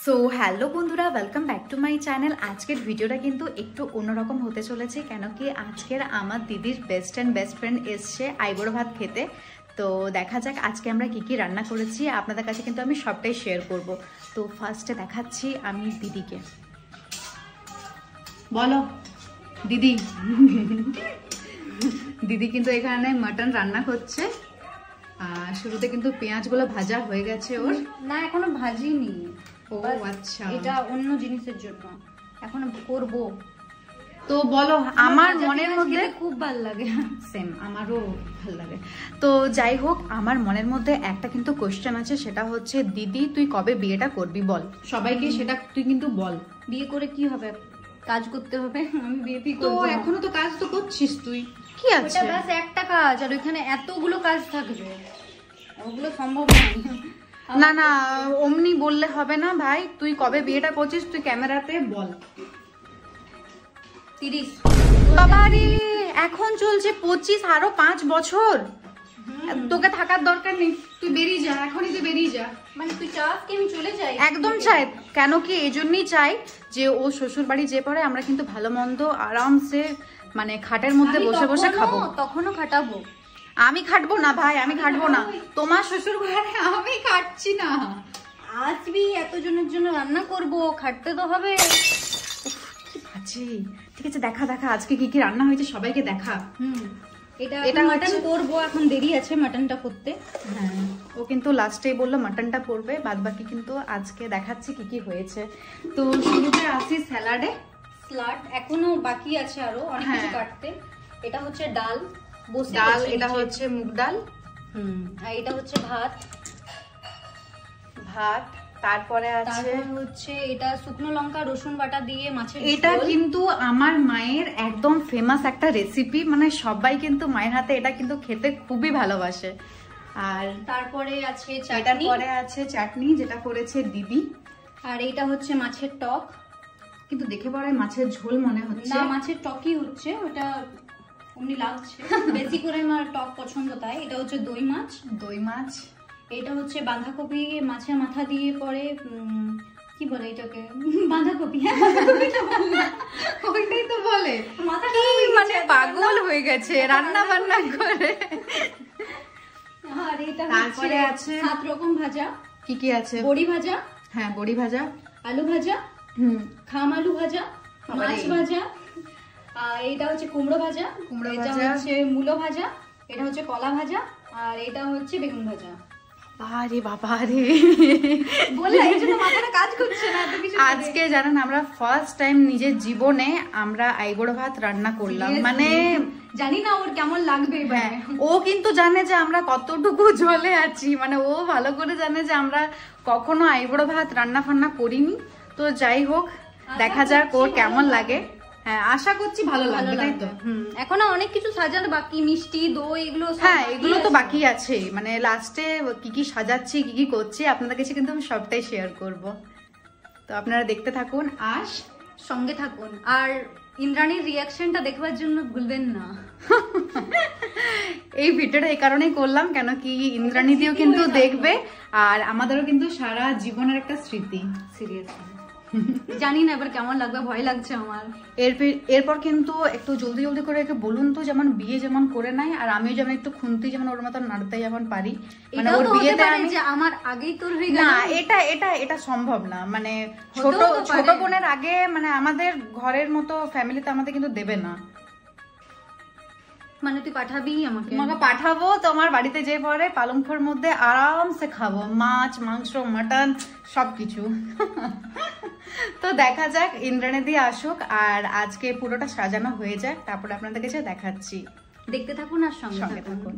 So hello বন্ধুরা, welcome back to my channel. আজকের ভিডিওটা কিন্তু একটু অন্যরকম হতে চলেছে, কেন কি আজকের আমার দিদির বেস্ট ফ্রেন্ড এসছে আইবুড়ো ভাত খেতে। তো দেখা যাক আজকে আমরা কি কি রান্না করেছি, আপনাদের কাছে কিন্তু আমি সবটাই শেয়ার করব। তো ফার্স্টে দেখাচ্ছি আমি দিদিকে। বলো দিদি। দিদি কিন্তু এখানে মাটন রান্না করছে। শুরুতে কিন্তু পেঁয়াজগুলো ভাজা হয়ে গেছে ওর। না, এখনো ভাজিনি। ও আচ্ছা, এটা অন্য জিনিসের জন্য এখন করব। তো বলো, আমার মনের মধ্যে খুব ভালো লাগে। সেম, আমারও ভালো লাগে। তো যাই হোক, আমার মনের মধ্যে একটা কিন্তু কোশ্চেন আছে, সেটা হচ্ছে দিদি তুই কবে বিয়েটা করবি বল সবাইকে, সেটা তুই কিন্তু বল। বিয়ে করে কি হবে? কাজ করতে হবে। আমি বিয়ে তো এখনো তো কাজ তো করছিস তুই, কি আছে? ওটা ব্যাস একটা কাজ, আর ওখানে এতগুলো কাজ থাকবে, ওগুলো সম্ভব নয়। না না, অমনি বললে হবে না ভাই। তুই কবে বিয়েটা করছিস তুই ক্যামেরাতে বল। 30। বাবারে, এখন চলছে 25, আরো 5 বছর। তোকে থাকার দরকার নেই, তুই বেরিয়ে যা, এখনই তুই বেরিয়ে যা। মানে তুই চাস কি আমি চলে যাই? একদম চাই, কেন কি এই জন্যই চাই যে ও শ্বশুর বাড়ি যে পরে আমরা কিন্তু ভালো মন্দ আরামসে মানে খাটের মধ্যে বসে বসে খাবো। তখনও খাটাবো। আমি খাটবো না ভাই, আমি খাটবো না। তোমার শ্বশুর ঘরে আমি খাটছি না। আসবি, এতজনের জন্য রান্না করব, খাটতে তো হবে। কি বাজে। ঠিক আছে, দেখা দেখা আজকে কি কি রান্না হয়েছে সবাইকে দেখা। এটা মাটন করবো, এখন দেরি আছে মাটনটা করতে। হ্যাঁ, ও কিন্তু লাস্টেই বললো মাটনটা করবে, বাদ বাকি কিন্তু আজকে দেখাচ্ছি কি কি হয়েছে। তো শুরুতে আসি স্যালাডে। স্যালাড এখনো বাকি আছে, আরো অনেক কিছু কাটতে। এটা হচ্ছে ডাল, এটা হচ্ছে মুগ ডাল। আর এটা হচ্ছে ভাত। তারপরে আছে হচ্ছে এটা শুকনো লঙ্কা রসুন বাটা দিয়ে মাছের ঝোল। এটা কিন্তু আমার মায়ের একদম ফেমাস একটা রেসিপি, মানে সবাই কিন্তু মায়ের হাতে এটা কিন্তু খেতে খুবই ভালোবাসে। আর তারপরে আছে চাটনি। পরে আছে চাটনি, যেটা করেছে দিদি। আর এটা হচ্ছে মাছের টক, কিন্তু দেখে পরে মাছের ঝোল মনে হচ্ছে না, মাছের টকই হচ্ছে, ওটা অমনি লাগছে। বেশি করে আমার টক পছন্দ, তাই। এটা হচ্ছে দই মাছ। এটা হচ্ছে বাঁধাকপি মাছের মাথা দিয়ে পরে কি বলে এটাকে, বাঁধাকপি। ওইটাই তো বলে, মানে পাগল হয়ে গেছে রান্না বান্না করে। আর এটা তারপরে আছে 7 রকম ভাজা। কি কি আছে? বড়ি ভাজা। হ্যাঁ, বড়ি ভাজা, আলু ভাজা, খাম আলু ভাজা, মাছ ভাজা। আর এটা হচ্ছে কুমড়ো ভাজা, এটা হচ্ছে মূলো ভাজা, এটা হচ্ছে কলা ভাজা, আর এটা হচ্ছে বেগুন ভাজা। আরে বাবা রে, কাজ করছে না। আজকে জানেন আমরা ফার্স্ট টাইম নিজের জীবনে আমরা আইবুড়ো ভাত রান্না করলাম। মানে জানি না ওর কেমন লাগবে। ও কিন্তু জানে যে আমরা কতটুকু জ্বলে আছি, মানে ও ভালো করে জানে যে আমরা কখনো আইবুড়ো ভাত রান্না ফান্না করিনি। তো যাই হোক, দেখা যাক ওর কেমন লাগে। হ্যাঁ, আশা করছি ভালো লাগবে, তাই তো। এখনো অনেক কিছু সাজানো বাকি, মিষ্টি দই এগুলো। হ্যাঁ, এগুলো তো বাকি আছে, মানে লাস্টে কি কি সাজাচ্ছি কি কি করছি আপনাদের কাছে কিন্তু আমি সবটাই শেয়ার করব। তো আপনারা দেখতে থাকুন আর সঙ্গে থাকুন, আর ইন্দ্রাণীর রিয়াকশনটা দেখবার জন্য ভুলবেন না। এই ভিডিওটা এই কারণেই করলাম, কেন কি ইন্দ্রাণী দিও কিন্তু দেখবে, আর আমাদেরও কিন্তু সারা জীবনের একটা স্মৃতি। সিরিয়াসলি জানি না এবার কেমন লাগবে, ভয় লাগছে আমার। এরপর কিন্তু একটু জলদি জলদি করে একে বলুন তো, যেমন বিয়ে যেমন করে নাই, আর আমিও যেমন একটু খুন্তি যেমন ওর মতন নাড়তে যেমন পারি। মানে ওর বিয়েতে আমি যে আমার আগেই তোর হয়ে গেল না, এটা সম্ভব না। মানে ছোট বোনের আগে, মানে আমাদের ঘরের মতো ফ্যামিলিতে আমাদের কিন্তু দেবে না। মানে তুই পাঠাবি আমাকে? পাঠাবো, তোমার বাড়িতে যে পরে পালংখোর মধ্যে আরামসে খাবো, মাছ মাংস মাটন সবকিছু। তো দেখা যাক, ইন্দ্রাণী দিয়ে আসুক আর আজকে পুরোটা সাজানো হয়ে যাক, তারপরে আপনাদের কাছে দেখাচ্ছি। দেখতে থাকুন আর সঙ্গে থাকুন।